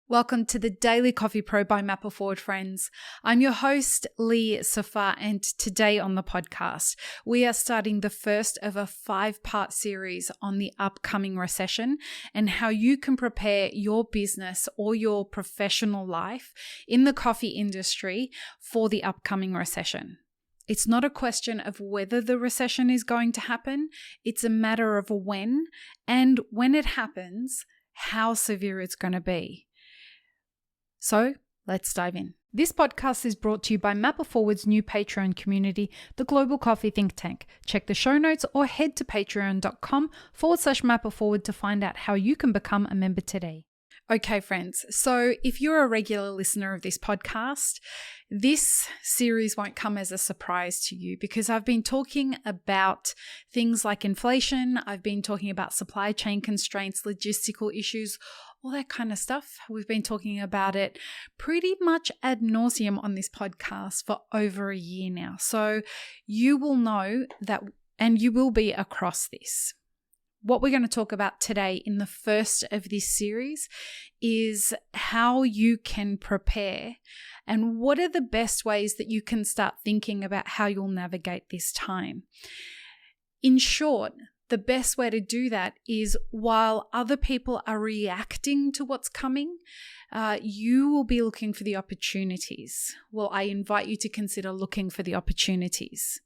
Welcome to the Daily Coffee Pro by Mapper Forward, friends. I'm your host, Lee Safar, and today on the podcast, we are starting the first of a 5-part series on the upcoming recession and how you can prepare your business or your professional life in the coffee industry for the upcoming recession. It's not a question of whether the recession is going to happen, it's a matter of when, and when it happens, how severe it's going to be. So let's dive in. This podcast is brought to you by Mapper Forward's new Patreon community, the Global Coffee Think Tank. Check the show notes or head to patreon.com/Mapper Forward to find out how you can become a member today. Okay, friends, so if you're a regular listener of this podcast, this series won't come as a surprise to you because I've been talking about things like inflation, I've been talking about supply chain constraints, logistical issues, all that kind of stuff. We've been talking about it pretty much ad nauseum on this podcast for over a year now. So you will know that, and you will be across this. What we're going to talk about today in the first of this series is how you can prepare and what are the best ways that you can start thinking about how you'll navigate this time. In short, the best way to do that is while other people are reacting to what's coming, you will be looking for the opportunities. Well, I invite you to consider looking for the opportunities.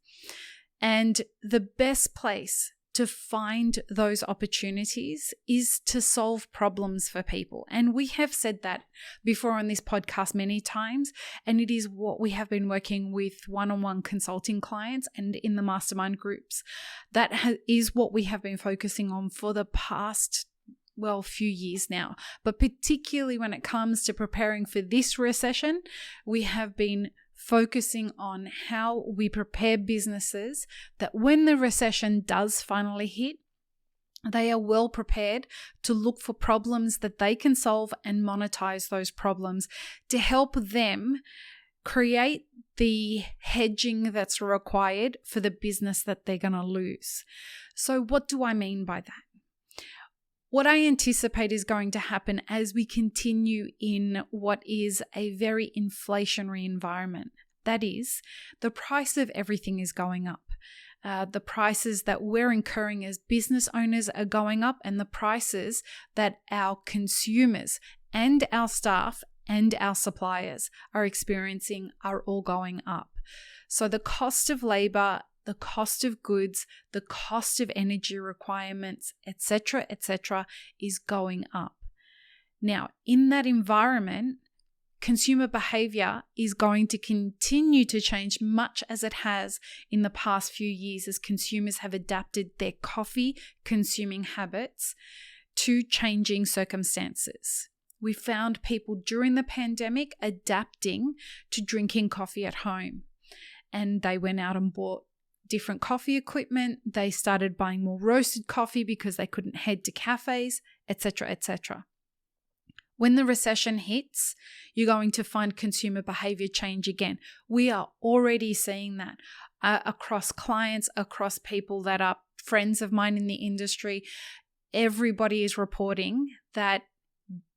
And the best place to find those opportunities is to solve problems for people. And we have said that before on this podcast many times, and it is what we have been working with one-on-one consulting clients and in the mastermind groups. That is what we have been focusing on for the past few years now. But particularly when it comes to preparing for this recession, we have been focusing on how we prepare businesses that when the recession does finally hit, they are well prepared to look for problems that they can solve and monetize those problems to help them create the hedging that's required for the business that they're going to lose. So what do I mean by that? What I anticipate is going to happen as we continue in what is a very inflationary environment. That is, the price of everything is going up. The prices that we're incurring as business owners are going up, and the prices that our consumers and our staff and our suppliers are experiencing are all going up. So the cost of labor, the cost of goods, the cost of energy requirements, etc., is going up. Now, in that environment, consumer behavior is going to continue to change much as it has in the past few years as consumers have adapted their coffee consuming habits to changing circumstances. We found people during the pandemic adapting to drinking coffee at home, and they went out and bought different coffee equipment. They started buying more roasted coffee because they couldn't head to cafes, etc. When the recession hits, you're going to find consumer behavior change again. We are already seeing that across clients, across people that are friends of mine in the industry. Everybody is reporting that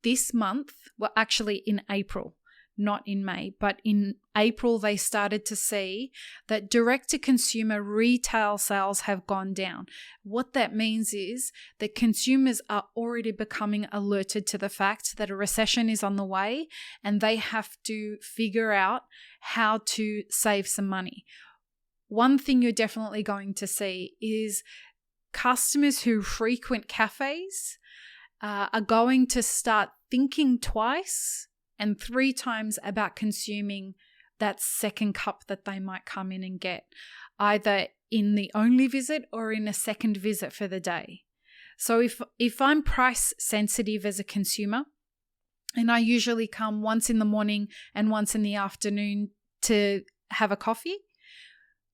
this month, well, actually in April, not in May, but in April, they started to see that direct-to-consumer retail sales have gone down. What that means is that consumers are already becoming alerted to the fact that a recession is on the way and they have to figure out how to save some money. One thing you're definitely going to see is customers who frequent cafes are going to start thinking twice and 3 times about consuming that second cup that they might come in and get, either in the only visit or in a second visit for the day. So if I'm price sensitive as a consumer, and I usually come once in the morning and once in the afternoon to have a coffee,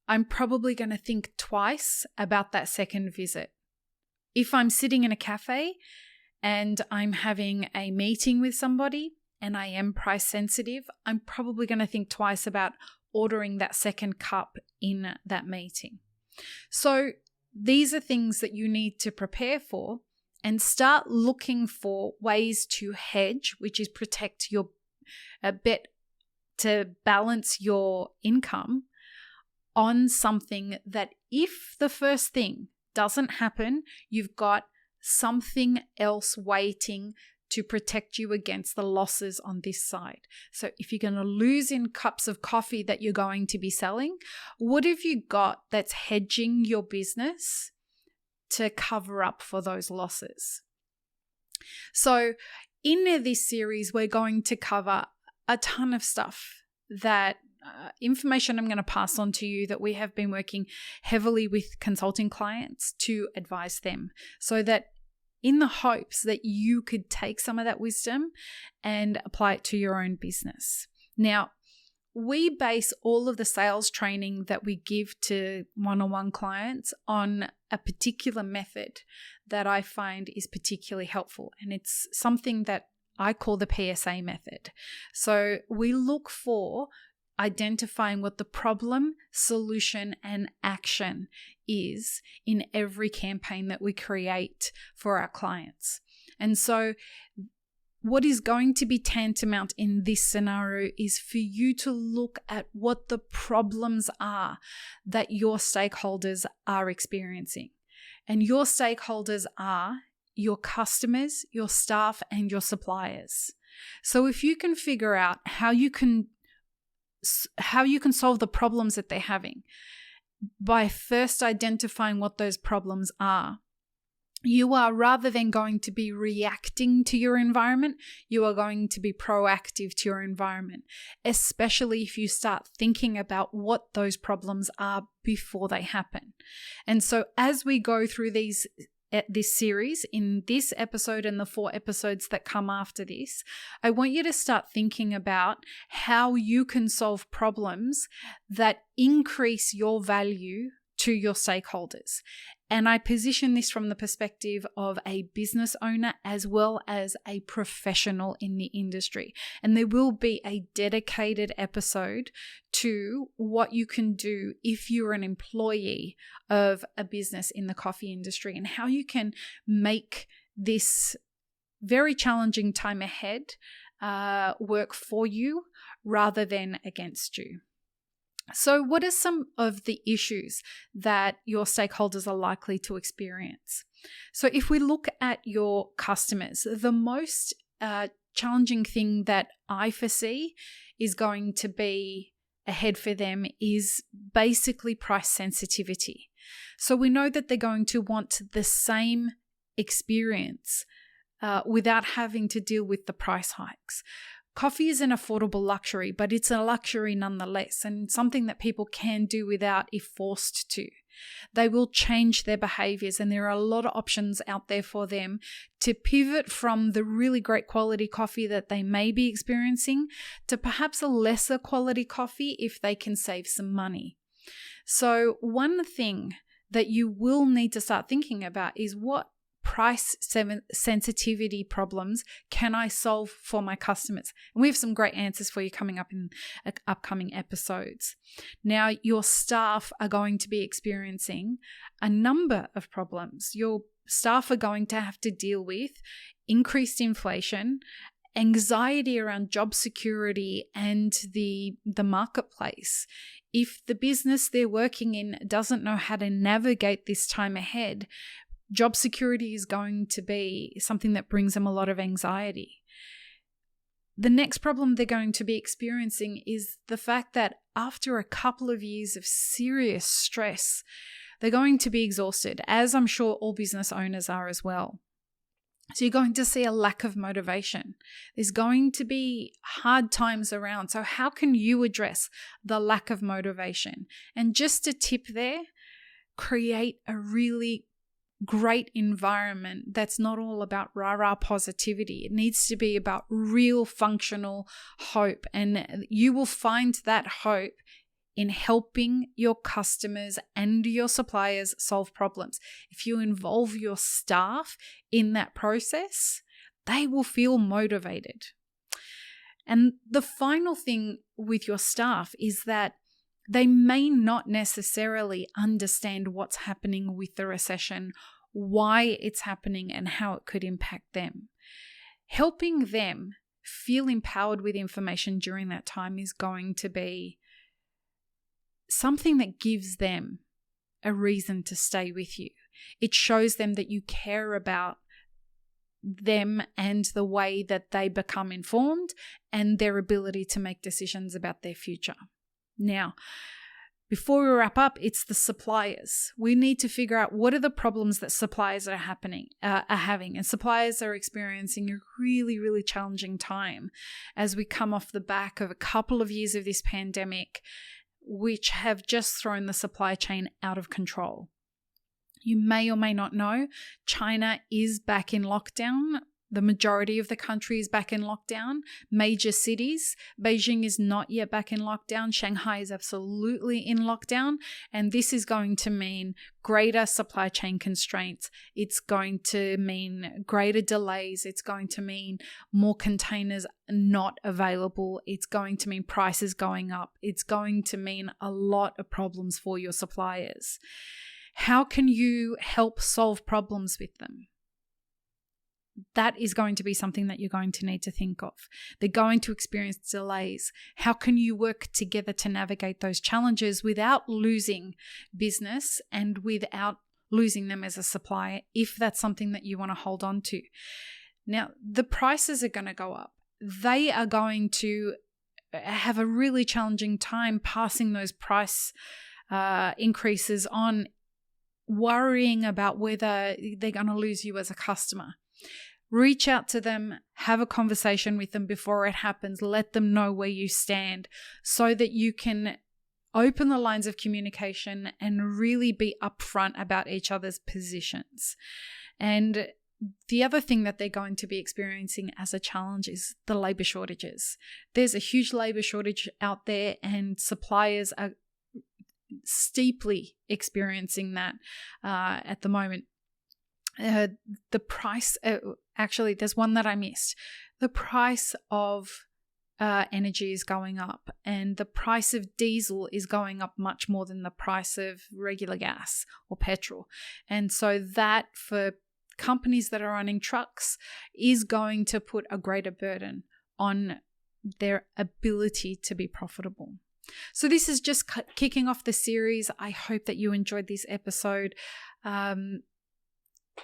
I'm probably going to think twice about that second visit. If I'm sitting in a cafe and I'm having a meeting with somebody, and I am price sensitive, I'm probably going to think twice about ordering that second cup in that meeting. So these are things that you need to prepare for and start looking for ways to hedge, which is protect your bet to balance your income on something that if the first thing doesn't happen, you've got something else waiting to protect you against the losses on this side. So if you're going to lose in cups of coffee that you're going to be selling, what have you got that's hedging your business to cover up for those losses? So in this series, we're going to cover a ton of stuff that information I'm going to pass on to you that we have been working heavily with consulting clients to advise them, so that in the hopes that you could take some of that wisdom and apply it to your own business. Now, we base all of the sales training that we give to one-on-one clients on a particular method that I find is particularly helpful. And it's something that I call the PSA method. So we look for identifying what the problem, solution, and action is in every campaign that we create for our clients. And so what is going to be tantamount in this scenario is for you to look at what the problems are that your stakeholders are experiencing. And your stakeholders are your customers, your staff, and your suppliers. So if you can figure out how you can solve the problems that they're having by first identifying what those problems are, you are, rather than going to be reacting to your environment, you are going to be proactive to your environment, especially if you start thinking about what those problems are before they happen. And so as we go through this series, in this episode and the 4 episodes that come after this, I want you to start thinking about how you can solve problems that increase your value to your stakeholders. And I position this from the perspective of a business owner as well as a professional in the industry. And there will be a dedicated episode to what you can do if you're an employee of a business in the coffee industry and how you can make this very challenging time ahead work for you rather than against you. So what are some of the issues that your stakeholders are likely to experience? So if we look at your customers, the most challenging thing that I foresee is going to be ahead for them is basically price sensitivity. So we know that they're going to want the same experience without having to deal with the price hikes. Coffee is an affordable luxury, but it's a luxury nonetheless, and something that people can do without if forced to. They will change their behaviors, and there are a lot of options out there for them to pivot from the really great quality coffee that they may be experiencing to perhaps a lesser quality coffee if they can save some money. So one thing that you will need to start thinking about is what price sensitivity problems can I solve for my customers? And we have some great answers for you coming up in upcoming episodes. Now, your staff are going to be experiencing a number of problems. Your staff are going to have to deal with increased inflation, anxiety around job security and the marketplace. If the business they're working in doesn't know how to navigate this time ahead, job security is going to be something that brings them a lot of anxiety. The next problem they're going to be experiencing is the fact that after a couple of years of serious stress, they're going to be exhausted, as I'm sure all business owners are as well. So you're going to see a lack of motivation. There's going to be hard times around. So how can you address the lack of motivation? And just a tip there, create a really great environment that's not all about rah-rah positivity. It needs to be about real functional hope, and you will find that hope in helping your customers and your suppliers solve problems. If you involve your staff in that process, they will feel motivated. And the final thing with your staff is that they may not necessarily understand what's happening with the recession why it's happening and how it could impact them. Helping them feel empowered with information during that time is going to be something that gives them a reason to stay with you. It shows them that you care about them and the way that they become informed and their ability to make decisions about their future. Now, before we wrap up, it's the suppliers. We need to figure out what are the problems that suppliers are having. And suppliers are experiencing a really, really challenging time as we come off the back of a couple of years of this pandemic, which have just thrown the supply chain out of control. You may or may not know, China is back in lockdown. The majority of the country is back in lockdown. Major cities, Beijing is not yet back in lockdown. Shanghai is absolutely in lockdown. And this is going to mean greater supply chain constraints. It's going to mean greater delays. It's going to mean more containers not available. It's going to mean prices going up. It's going to mean a lot of problems for your suppliers. How can you help solve problems with them? That is going to be something that you're going to need to think of. They're going to experience delays. How can you work together to navigate those challenges without losing business and without losing them as a supplier, if that's something that you want to hold on to? Now, the prices are going to go up. They are going to have a really challenging time passing those price increases on, worrying about whether they're going to lose you as a customer. Reach out to them, have a conversation with them before it happens, let them know where you stand so that you can open the lines of communication and really be upfront about each other's positions. And the other thing that they're going to be experiencing as a challenge is the labor shortages. There's a huge labor shortage out there, and suppliers are steeply experiencing that at the moment. The price, actually, there's one that I missed. The price of energy is going up, and the price of diesel is going up much more than the price of regular gas or petrol. And so that, for companies that are running trucks, is going to put a greater burden on their ability to be profitable. So this is just kicking off the series. I hope that you enjoyed this episode.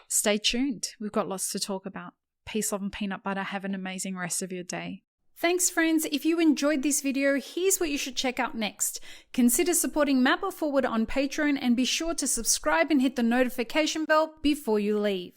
Stay tuned. We've got lots to talk about. Peace, love, and peanut butter. Have an amazing rest of your day. Thanks, friends. If you enjoyed this video, here's what you should check out next. Consider supporting Map It Forward on Patreon, and be sure to subscribe and hit the notification bell before you leave.